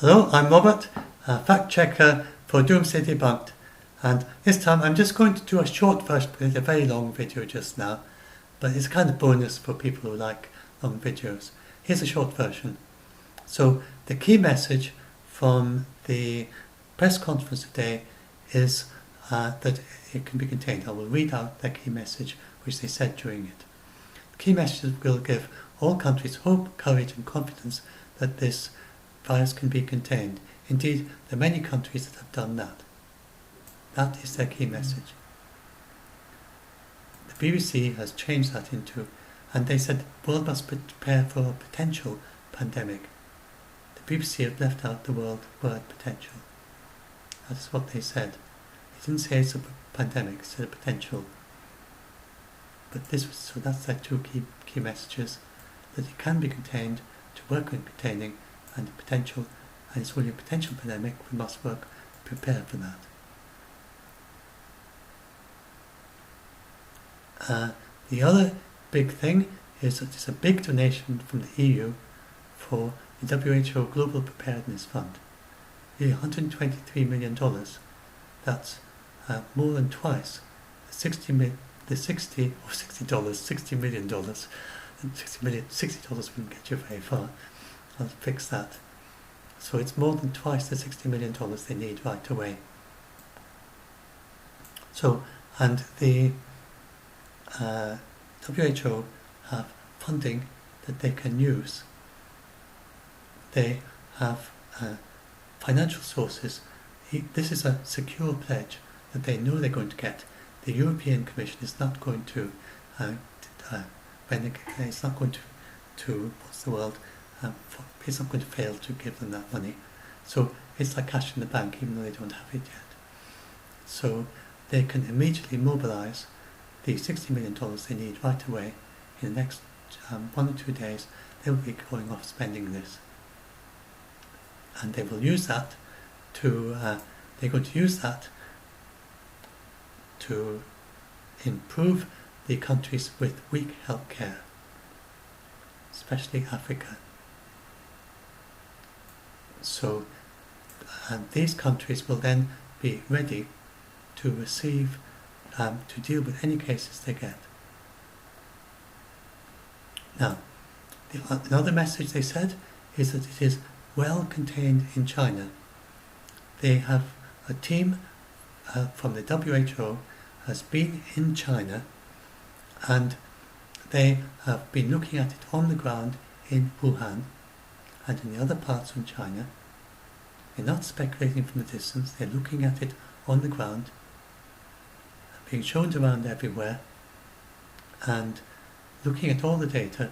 Hello, I'm Robert, a fact checker for Doomsday Debunked, and this time I'm just going to do a short version because it's a very long video just now, but it's kind of bonus for people who like long videos. Here's a short version. So the key message from the press conference today is that it can be contained. I will read out the key message which they said during it. The key message will give all countries hope, courage and confidence that this virus can be contained. Indeed, there are many countries that have done that. That is their key message. The BBC has changed that into, and they said the world must prepare for a potential pandemic. The BBC have left out the word potential. That is what they said. They didn't say it's a pandemic, they said a potential. But so that's their two key messages, that it can be contained, to work on containing, and the potential, and it's only a potential pandemic, we must prepare for that. The other big thing is that there's a big donation from the EU for the WHO Global Preparedness Fund. $123 million. That's more than twice the $60 million. $60 wouldn't get you very far. I'll fix that. So it's more than twice the $60 million they need right away. So, and the WHO have funding that they can use. They have financial sources. This is a secure pledge that they know they're going to get. The European Commission is not going to it's not going to what's the word? It's not going to fail to give them that money. So it's like cash in the bank, even though they don't have it yet. So they can immediately mobilise the $60 million they need right away. In the next 1 or 2 days, they will be going off spending this. And they will use that they're going to use that to improve the countries with weak healthcare, especially Africa. So, and these countries will then be ready to receive, to deal with any cases they get. Now, another message they said is that it is well contained in China. They have a team from the WHO has been in China, and they have been looking at it on the ground in Wuhan and in the other parts of China. They're not speculating from the distance, they're looking at it on the ground, being shown around everywhere, and looking at all the data.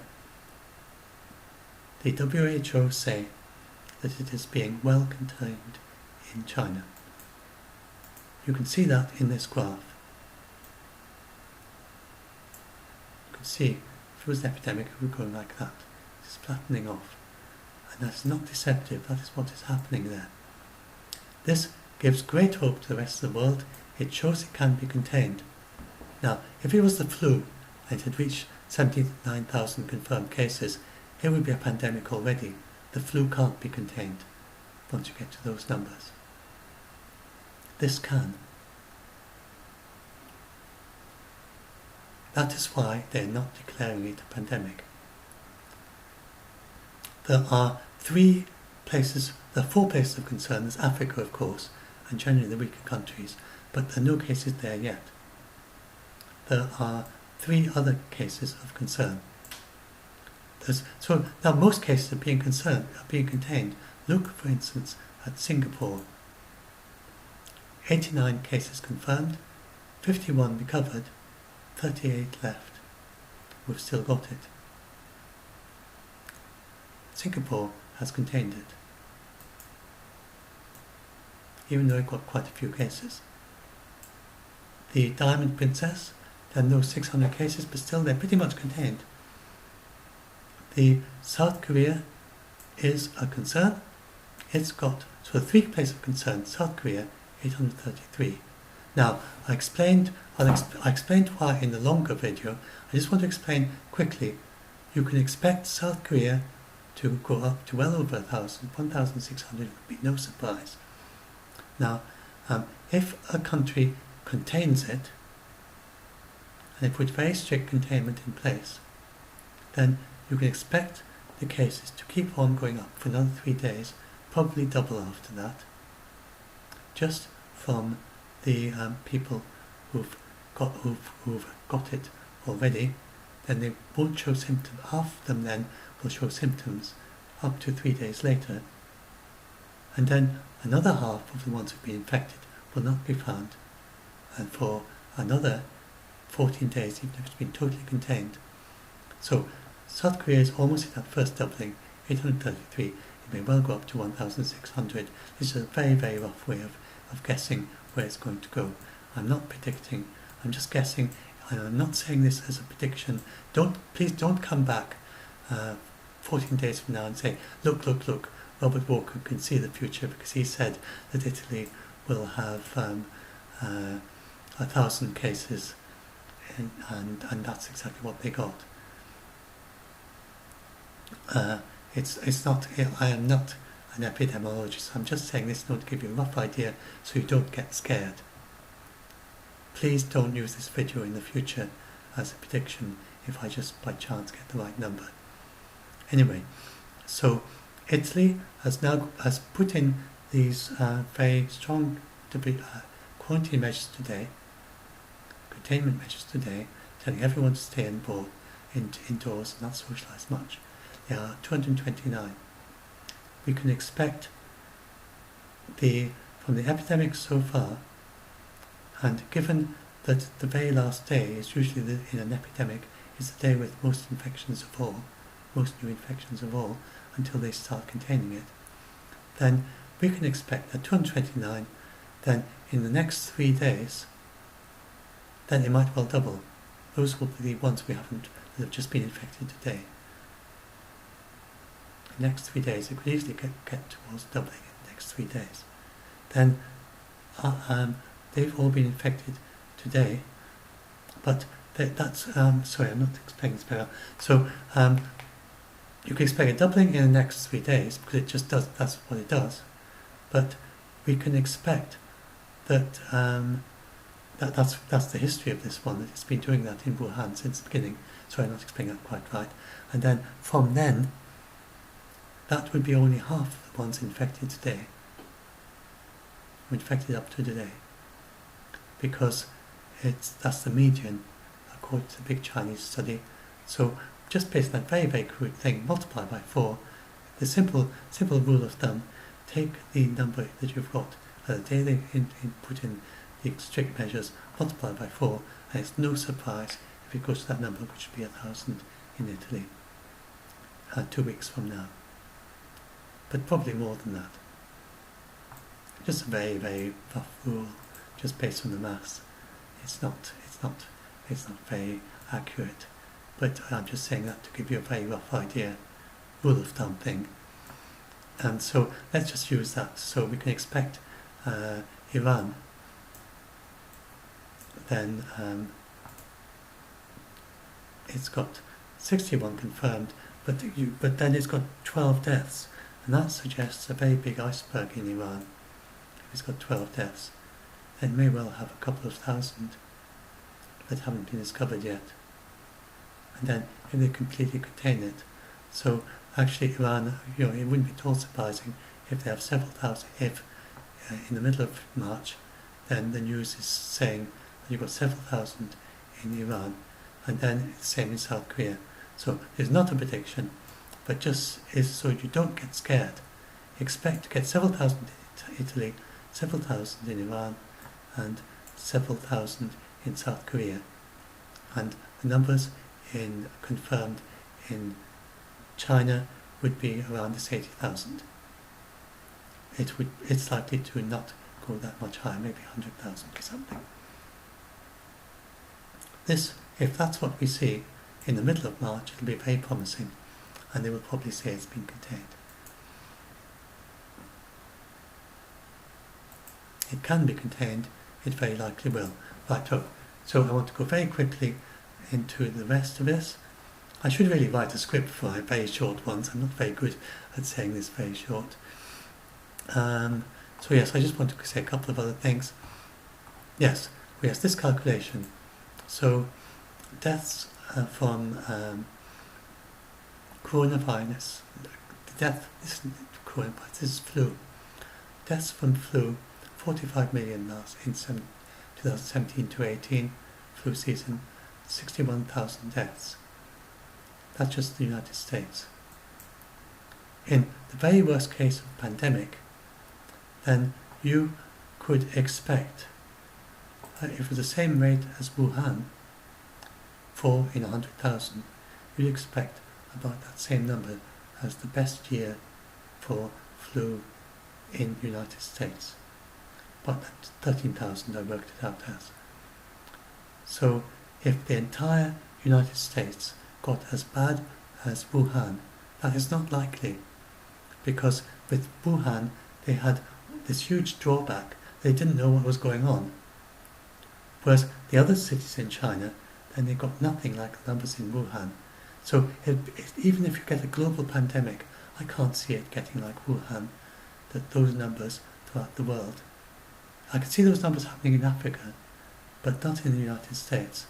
The WHO say that it is being well contained in China. You can see that in this graph. You can see if it was an epidemic it would go like that. It's flattening off. And that's not deceptive, that is what is happening there. This gives great hope to the rest of the world. It shows it can be contained. Now, if it was the flu and it had reached 79,000 confirmed cases, it would be a pandemic already. The flu can't be contained once you get to those numbers. This can. That is why they're not declaring it a pandemic. There are 4 places of concern. There's Africa, of course, and generally the weaker countries, but there are no cases there yet. There are 3 other cases of concern. So now most cases are being contained. Look, for instance, at Singapore. 89 cases confirmed, 51 recovered, 38 left. We've still got it. Singapore has contained it, even though it got quite a few cases. The Diamond Princess, there are no 600 cases, but still they're pretty much contained. The South Korea is a concern. It's got, so 3 places of concern, South Korea, 833. Now, I explained why in the longer video. I just want to explain quickly. You can expect South Korea to go up to well over 1,000, 1,600 would be no surprise. Now, if a country contains it, and they put very strict containment in place, then you can expect the cases to keep on going up for another 3 days, probably double after that, just from the people who've got it already. Then they won't show symptoms. Half of them then will show symptoms up to 3 days later, and then another half of the ones who've been infected will not be found, and for another 14 days, even if it's been totally contained. So South Korea is almost at that first doubling, 833. It may well go up to 1,600. This is a very, very rough way of guessing where it's going to go. I'm not predicting, I'm just guessing, and I'm not saying this as a prediction. Please don't come back 14 days from now and say, look, Robert Walker can see the future because he said that Italy will have 1,000 cases, and that's exactly what they got. It's not. I am not an epidemiologist. I'm just saying this note to give you a rough idea so you don't get scared. Please don't use this video in the future as a prediction if I just by chance get the right number. Anyway, so Italy has put in these very strong quarantine measures today, containment measures today, telling everyone to stay indoors and not socialise much. There are 229. We can expect from the epidemic so far, and given that the very last day is usually in an epidemic is the day with most new infections of all, until they start containing it, then we can expect that 229, then in the next 3 days, then it might well double. Those will be the ones that have just been infected today. The next 3 days, it could easily get towards doubling in the next 3 days. Then they've all been infected today, but that's sorry, I'm not explaining this very well. So you can expect a doubling in the next 3 days because it just does. That's what it does. But we can expect that that's the history of this one. That it's been doing that in Wuhan since the beginning. Sorry, I'm not explaining that quite right. And then from then, that would be only half of the ones infected today. Infected up to today, because that's the median according to the big Chinese study. So just based on that very, very crude thing, multiply by 4. The simple rule of thumb: take the number that you've got the day they put in the strict measures, multiply by 4, and it's no surprise if it goes to that number, which would be 1,000 in Italy 2 weeks from now. But probably more than that. Just a very, very rough rule, just based on the maths. It's not very accurate, but I'm just saying that to give you a very rough idea, rule of thumb thing. And so let's just use that. So we can expect Iran, then it's got 61 confirmed, but then it's got 12 deaths, and that suggests a very big iceberg in Iran. It's got 12 deaths. It may well have a couple of thousand that haven't been discovered yet. And then if they completely contain it, so actually Iran, it wouldn't be at all surprising if they have several thousand. If in the middle of March, then the news is saying that you've got several thousand in Iran, and then it's the same in South Korea. So there's not a prediction, but just is so you don't get scared. Expect to get several thousand in Italy, several thousand in Iran, and several thousand in South Korea. And the numbers confirmed in China would be around this 80,000. It's likely to not go that much higher, maybe 100,000 or something. This, if that's what we see in the middle of March, it'll be very promising, and they will probably say it's been contained. It can be contained, it very likely will. Right, so I want to go very quickly into the rest of this. I should really write a script for my very short ones. I'm not very good at saying this very short. So yes, I just want to say a couple of other things. Yes, this calculation. So deaths from coronavirus, this isn't coronavirus, this is flu. Deaths from flu, 45 million in 2017 to 18 flu season, 61,000 deaths. That's just the United States. In the very worst case of pandemic, then you could expect, if it was the same rate as Wuhan, 4 in 100,000, you'd expect about that same number as the best year for flu in the United States. But that's 13,000 I worked it out as. So if the entire United States got as bad as Wuhan, that is not likely, because with Wuhan they had this huge drawback. They didn't know what was going on. Whereas the other cities in China, then they got nothing like the numbers in Wuhan. So even if you get a global pandemic, I can't see it getting like Wuhan, those numbers throughout the world. I can see those numbers happening in Africa, but not in the United States.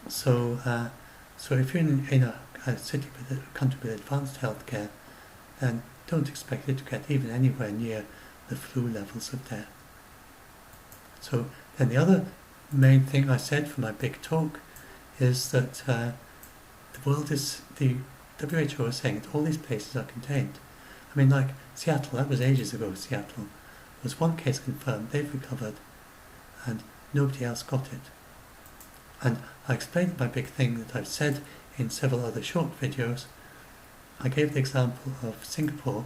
So if you're in a city with a country with advanced healthcare, then don't expect it to get even anywhere near the flu levels of death. So then the other main thing I said for my big talk is that the WHO is saying that all these places are contained. I mean, like Seattle, that was ages ago. Seattle was one case confirmed, they've recovered, and nobody else got it. And I explained my big thing that I've said in several other short videos. I gave the example of Singapore.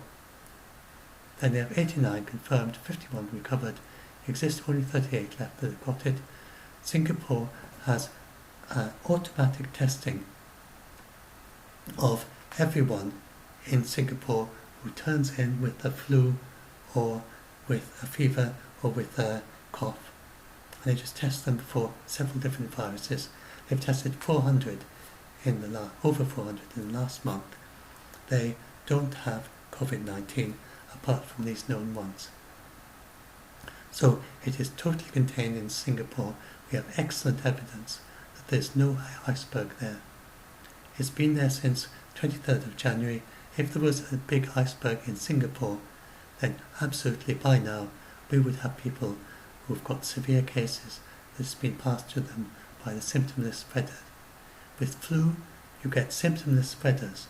Then they have 89 confirmed, 51 recovered, exist only 38 left that have got it. Singapore has automatic testing of everyone in Singapore who turns in with a flu or with a fever or with a cough. And they just test them for several different viruses. They've tested over 400 in the last month. They don't have COVID-19 apart from these known ones. So it is totally contained in Singapore. We have excellent evidence that there's no iceberg there. It's been there since 23rd of January. If there was a big iceberg in Singapore, then absolutely by now we would have people who've got severe cases that's been passed to them by the symptomless spreader. With flu, you get symptomless spreaders,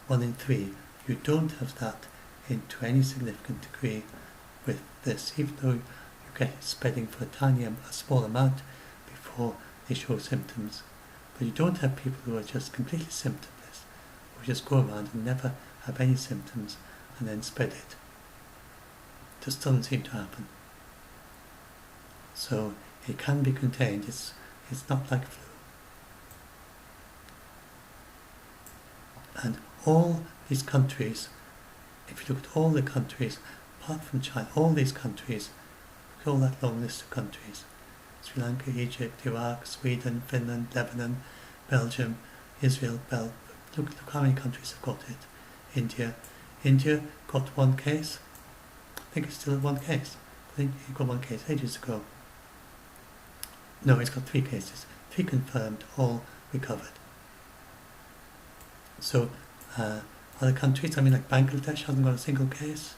1 in 3. You don't have that to any significant degree with this, even though you get it spreading for a small amount before they show symptoms. But you don't have people who are just completely symptomless, who just go around and never have any symptoms and then spread it. Just doesn't seem to happen. So it can be contained. It's not like flu. And all these countries, if you look at all the countries, apart from China, all these countries, look at all that long list of countries, Sri Lanka, Egypt, Iraq, Sweden, Finland, Lebanon, Belgium, Israel, look how many countries have got it. India got one case. I think it's still at one case. I think it got one case ages ago. No, it's got 3 cases. 3 confirmed, all recovered. So other countries, I mean, like Bangladesh hasn't got a single case.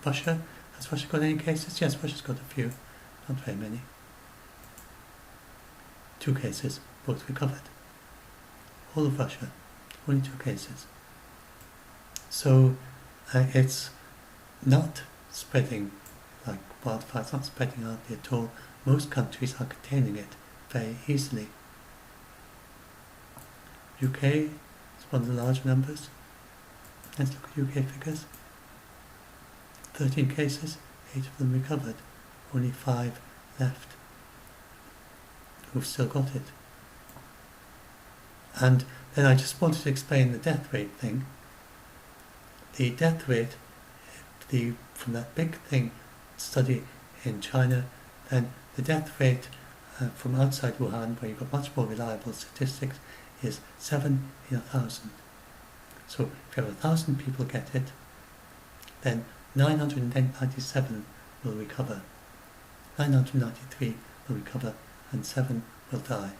Russia, has Russia got any cases? Yes, Russia's got a few, not very many. 2 cases, both recovered. All of Russia, only 2 cases. So it's not spreading like wildfire, it's not spreading hardly at all. Most countries are containing it very easily. UK is one of the large numbers. Let's look at UK figures. 13 cases, 8 of them recovered, only 5 left who've still got it. And then I just wanted to explain the death rate thing. The death rate, from that big study in China then the death rate from outside Wuhan, where you've got much more reliable statistics, is 7 in 1,000. So if you have 1,000 people get it, then 997 will recover, 993 will recover, and 7 will die.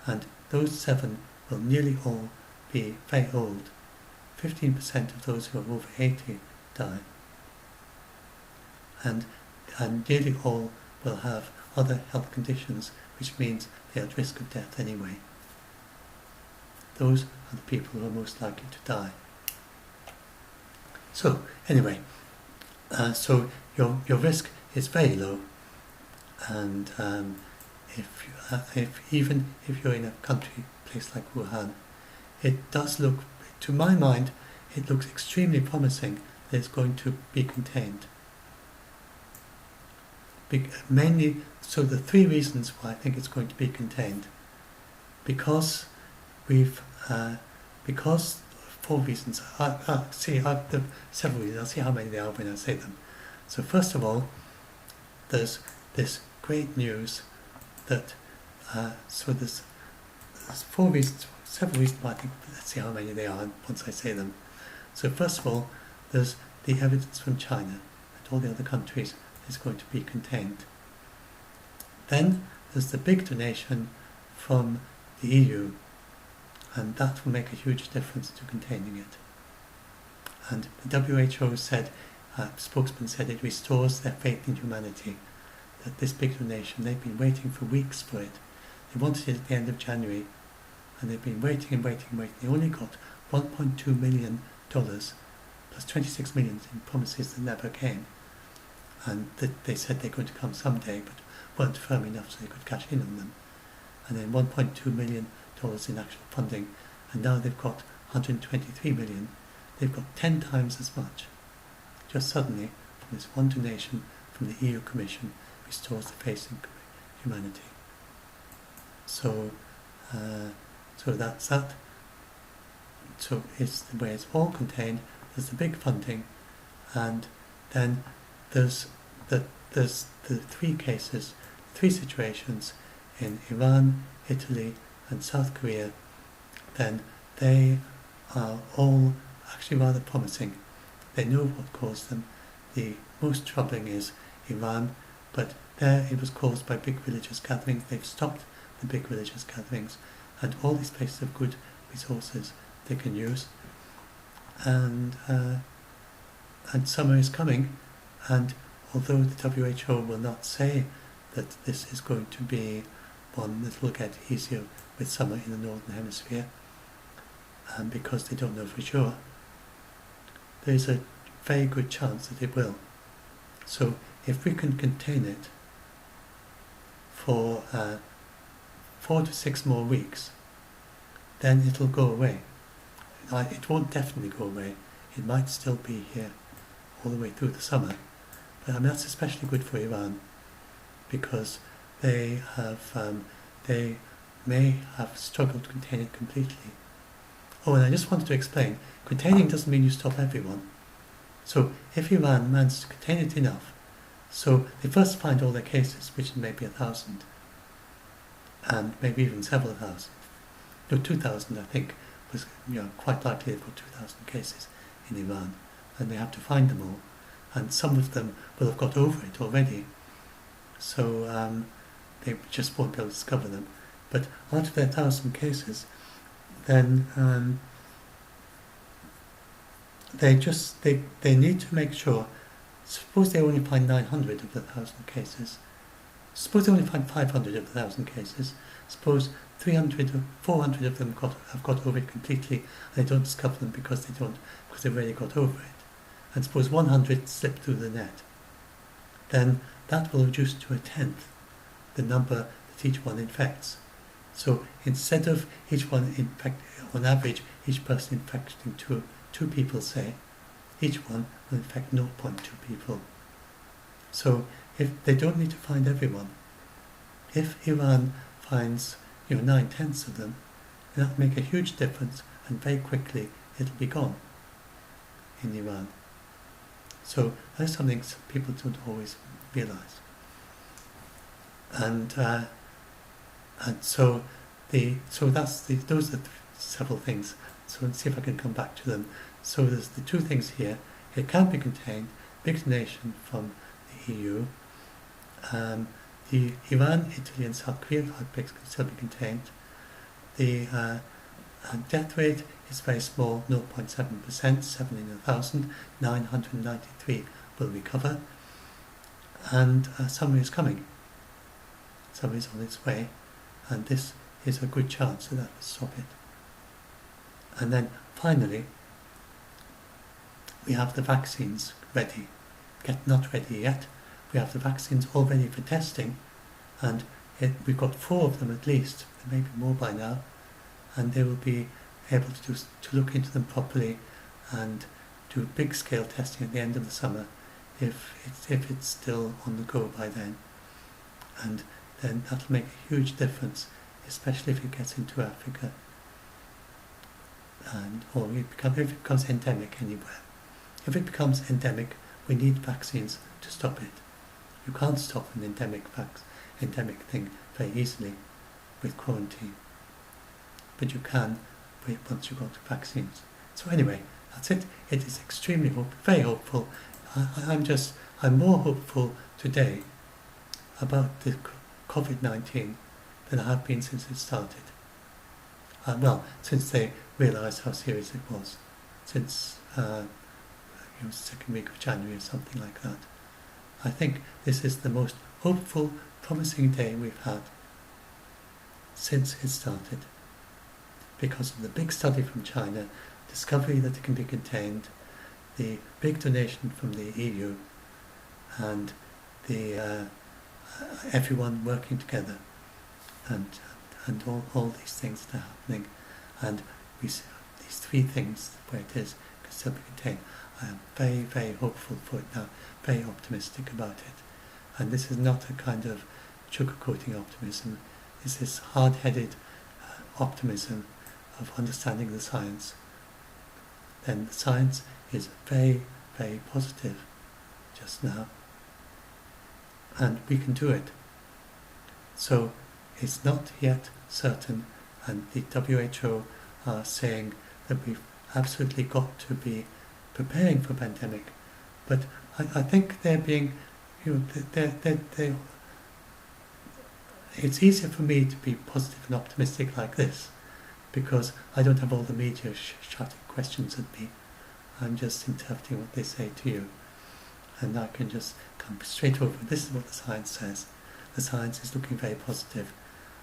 And those 7 will nearly all be very old. 15% of those who are over 80 die. And nearly all will have other health conditions, which means they are at risk of death anyway. Those are the people who are most likely to die. So, anyway, so your risk is very low, and even if you're in a place like Wuhan, it does look, to my mind, it looks extremely promising that it's going to be contained. Mainly, so the 3 reasons why I think it's going to be contained. Because 4 reasons. I'll see several reasons. I'll see how many there are when I say them. So first of all, there's this great news that so there's 4 reasons, several reasons why I think. Let's see how many they are once I say them. So first of all, there's the evidence from China that all the other countries is going to be contained. Then there's the big donation from the EU, and that will make a huge difference to containing it. And the WHO said, spokesman said, it restores their faith in humanity, that this big donation, they've been waiting for weeks for it. They wanted it at the end of January, and they've been waiting and waiting and waiting. They only got $1.2 million plus 26 million in promises that never came. And they said they're going to come someday, but weren't firm enough so they could cash in on them. And then $1.2 million in actual funding, and now they've got 123 million. They've got 10 times as much. Just suddenly, from this one donation from the EU Commission, restores the faith in humanity. So, so that's that. So it's the way it's all contained. There's the big funding, and then there's the 3 cases, 3 situations in Iran, Italy, and South Korea. Then they are all actually rather promising. They know what caused them. The most troubling is Iran, but there it was caused by big religious gatherings. They've stopped the big religious gatherings, and all these places have good resources they can use. And summer is coming, and although the WHO will not say that this is going to be one that will get easier with summer in the Northern Hemisphere, because they don't know for sure, there is a very good chance that it will. So if we can contain it for 4 to 6 more weeks, then it'll go away. It won't definitely go away. It might still be here all the way through the summer. But I mean, that's especially good for Iran, because they may have struggled to contain it completely. Oh, and I just wanted to explain, containing doesn't mean you stop everyone. So if Iran manages to contain it enough, so they first find all their cases, which may be 1,000, and maybe even several thousand. No, 2,000 I think was quite likely they've got 2,000 cases in Iran, and they have to find them all, and some of them will have got over it already, so they just won't be able to discover them. But out of their 1,000 cases, then they need to make sure. Suppose they only find 900 of the 1,000 cases. Suppose they only find 500 of the 1,000 cases. Suppose 300 or 400 of them have got over it completely, and they don't discover them because they've already got over it. And suppose 100 slip through the net. Then that will reduce to 1/10 the number that each one infects. So instead of each one on average, each person infecting two people, say, each one will infect 0.2 people. So if they don't need to find everyone, if Iran finds 9/10 of them, then that will make a huge difference, and very quickly it'll be gone in Iran. So that's something people don't always realise. And so those are several things. So let's see if I can come back to them. So there's the two things here. It can be contained. Big donation from the EU. The Iran, Italy and South Korea outbreaks can still be contained. The death rate is very small, 0.7%, 7 in 1,000, 993 will recover. And summer is coming. Summer is on its way, and this is a good chance that will stop it. And then finally, we have the vaccines ready. Not ready yet. We have the vaccines all ready for testing, and we've got 4 of them at least, maybe more by now, and they will be able to look into them properly and do big scale testing at the end of the summer if it's still on the go by then. And then that'll make a huge difference, especially if it gets into Africa or if it becomes endemic anywhere. If it becomes endemic, we need vaccines to stop it. You can't stop an endemic thing very easily with quarantine, but you can once you've got vaccines. So anyway, that's it. It is extremely very hopeful. I'm more hopeful today about the COVID-19 than I have been since it started. Since they realised how serious it was, since second week of January or something like that. I think this is the most hopeful, promising day we've had since it started, because of the big study from China, discovery that it can be contained, the big donation from the EU, and the everyone working together, and all these things that are happening, and we see these 3 things where it is can still be contained. I am very, very hopeful for it now, very optimistic about it. And this is not a kind of sugarcoating optimism. This is hard-headed optimism of understanding the science. Then the science is very, very positive just now. And we can do it. So it's not yet certain, and the WHO are saying that we've absolutely got to be preparing for a pandemic, but I think they're being, it's easier for me to be positive and optimistic like this, because I don't have all the media shouting questions at me. I'm just interpreting what they say to you, and I can just come straight over. This is what the science says. The science is looking very positive.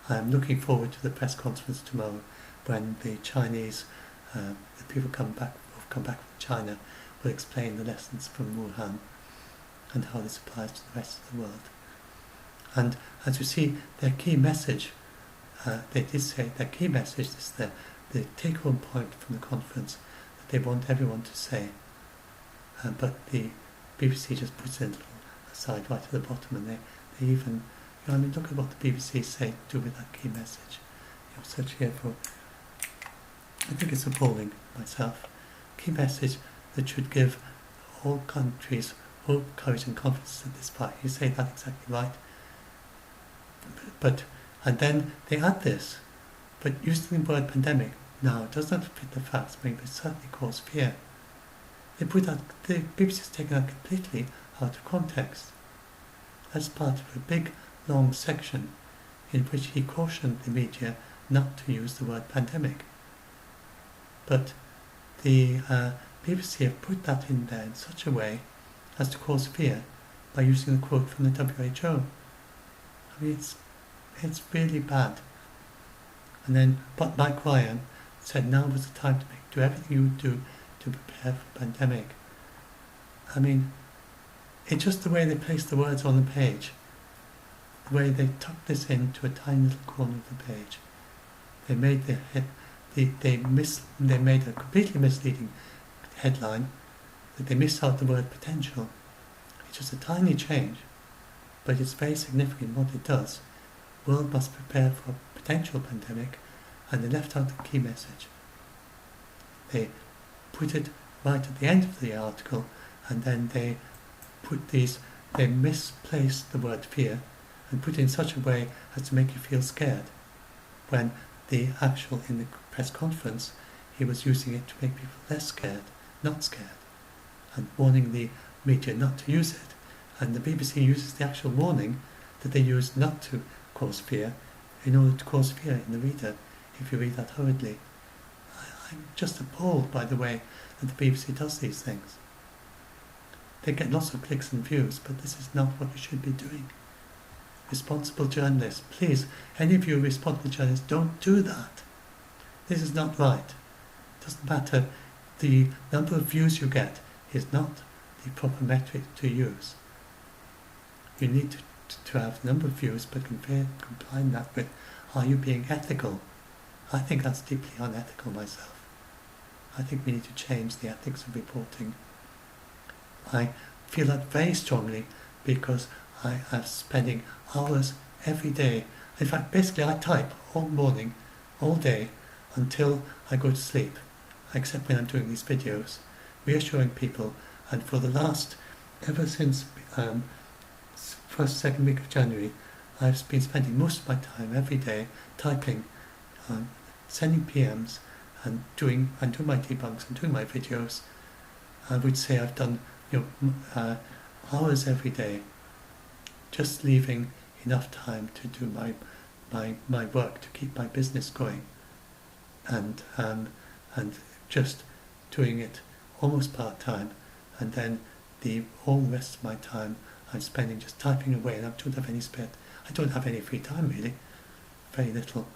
I'm looking forward to the press conference tomorrow when the Chinese, the people come back from China, will explain the lessons from Wuhan and how this applies to the rest of the world. And as you see, their key message, they did say their key message is the take-home point from the conference that they want everyone to say. But the BBC just puts it in a little aside right at the bottom, and they even, look at what the BBC say to do with that key message. Search here for, I think it's appalling myself. Key message that should give all countries hope, courage and confidence at this part. You say that exactly right. And then they add this, but using the word pandemic now does not fit the facts, but it certainly cause fear. The BBC has taken that completely out of context. That's part of a big, long section in which he cautioned the media not to use the word pandemic. But the BBC have put that in there in such a way as to cause fear by using a quote from the WHO. I mean, it's really bad. And then, but Mike Ryan said now was the time to do everything you would do to prepare for a pandemic. I mean, it's just the way they placed the words on the page, the way they tucked this into a tiny little corner of the page. They made they made a completely misleading headline, that they missed out the word potential. It's just a tiny change, but it's very significant what it does. The world must prepare for a potential pandemic, and they left out the key message. They put it right at the end of the article, and then they put these they misplace the word fear and put it in such a way as to make you feel scared, when in the press conference, he was using it to make people less scared, not scared, and warning the media not to use it. And the BBC uses the actual warning that they use not to cause fear in order to cause fear in the reader, if you read that hurriedly. I'm just appalled by the way that the BBC does these things. They get lots of clicks and views, but this is not what you should be doing. Responsible journalists, please, any of you responsible journalists, don't do that. This is not right. It doesn't matter. The number of views you get is not the proper metric to use. You need to have the number of views, but combine that with, are you being ethical? I think that's deeply unethical myself. I think we need to change the ethics of reporting. I feel that very strongly because I am spending hours every day. In fact, basically I type all morning, all day, until I go to sleep, except when I'm doing these videos, reassuring people. And for the last, ever since second week of January, I've been spending most of my time every day typing, sending PMs, and doing my debunks and doing my videos. I would say I've done hours every day, just leaving enough time to do my work to keep my business going, and just doing it almost part-time, and then all the rest of my time I'm spending just typing away, and I don't have any I don't have any free time really, very little,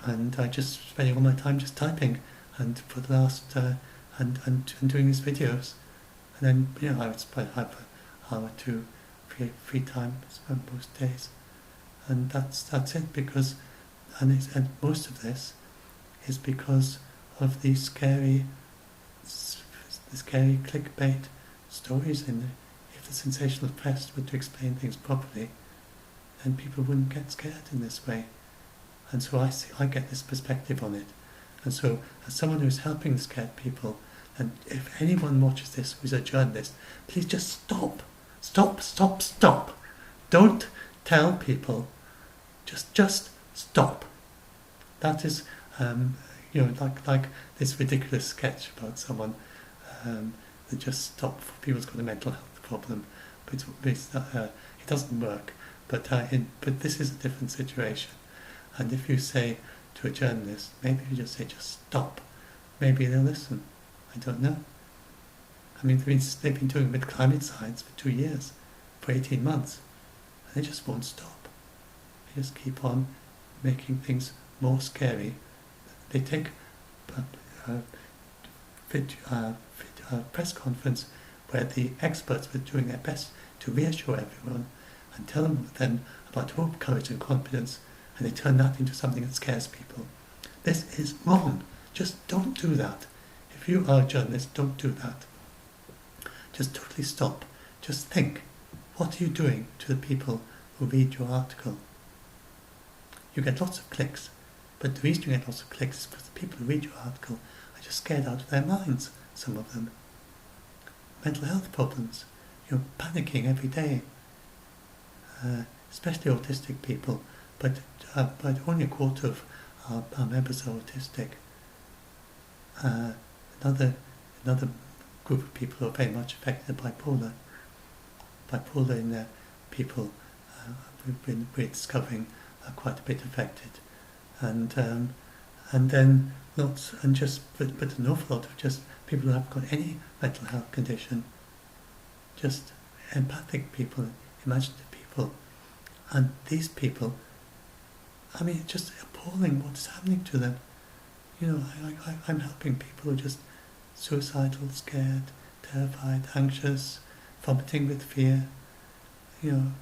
and I just spending all my time just typing, and for the last and doing these videos, and then I would have an hour to free time most days, and that's it, because and most of this is because of the scary clickbait stories in there. If the sensational press were to explain things properly, then people wouldn't get scared in this way. And so I get this perspective on it. And so, as someone who's helping scared people, and if anyone watches this who's a journalist, please just stop. Don't tell people. Just stop. That is, like this ridiculous sketch about someone that just stopped for people's got a mental health problem, but it doesn't work. But this is a different situation. And if you say to a journalist, maybe you just say, just stop, maybe they'll listen. I don't know. I mean, they've been doing with climate science for 2 years, for 18 months, and they just won't stop. They just keep on making things more scary. They take a press conference where the experts were doing their best to reassure everyone and tell them about hope, courage and confidence, and they turn that into something that scares people. This is wrong. Just don't do that. If you are a journalist, don't do that. Just totally stop. Just think, what are you doing to the people who read your article? You get lots of clicks, but the reason you get lots of clicks is because the people who read your article are just scared out of their minds, some of them. Mental health problems, you're panicking every day, especially autistic people, but only a quarter of our members are autistic. Another group of people who are very much affected by bipolar in people we're discovering are quite a bit affected, and then lots but an awful lot of just people who haven't got any mental health condition, just empathic people, imaginative people, and these people, I mean, it's just appalling what's happening to them. I'm helping people who are just suicidal, scared, terrified, anxious, vomiting with fear, and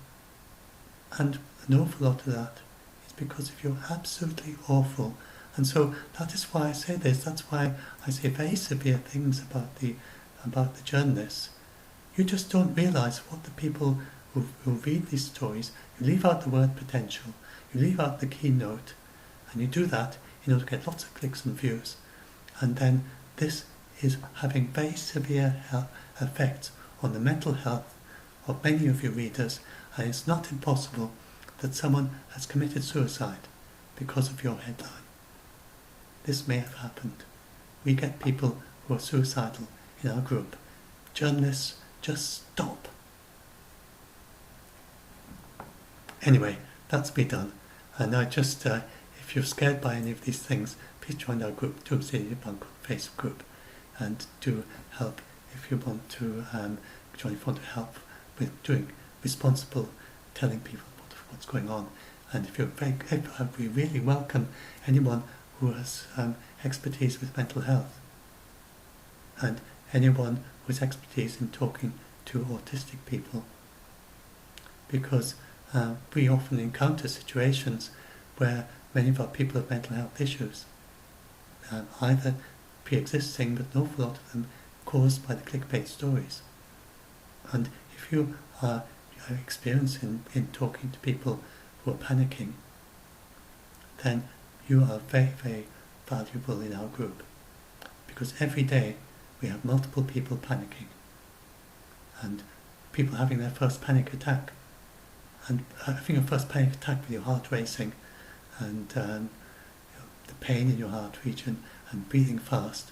an awful lot of that is because if you're absolutely awful. And so that is why I say this. That's why I say very severe things about the journalists. You just don't realise what the people who read these stories, you leave out the word potential, you leave out the keynote, and you do that in order to get lots of clicks and views. And then this is having very severe effects on the mental health of many of your readers, and it's not impossible that someone has committed suicide because of your headline. This may have happened. We get people who are suicidal in our group. Journalists, just stop. Anyway, that's me done. And I just, if you're scared by any of these things, please join our group, Doomsday Debunk Facebook group, and do help if you want to join. If you want to help with doing responsible, telling people what's going on. And if we really welcome anyone who has expertise with mental health, and anyone who has expertise in talking to autistic people, because we often encounter situations where many of our people have mental health issues, either pre-existing, but an awful lot of them caused by the clickbait stories. And if you are experienced in talking to people who are panicking, then you are very, very valuable in our group, because every day we have multiple people panicking, and people having their first panic attack, and having your first panic attack with your heart racing, and the pain in your heart region, and breathing fast,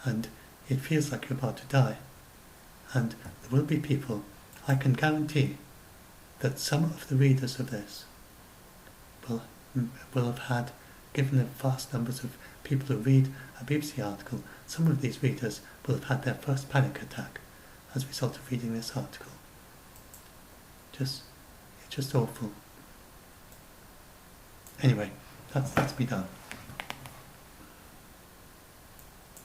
and it feels like you're about to die. And there will be people, I can guarantee that some of the readers of this will have had, given the vast numbers of people who read a BBC article, some of these readers will have had their first panic attack as a result of reading this article. It's just awful. Anyway, that's me done.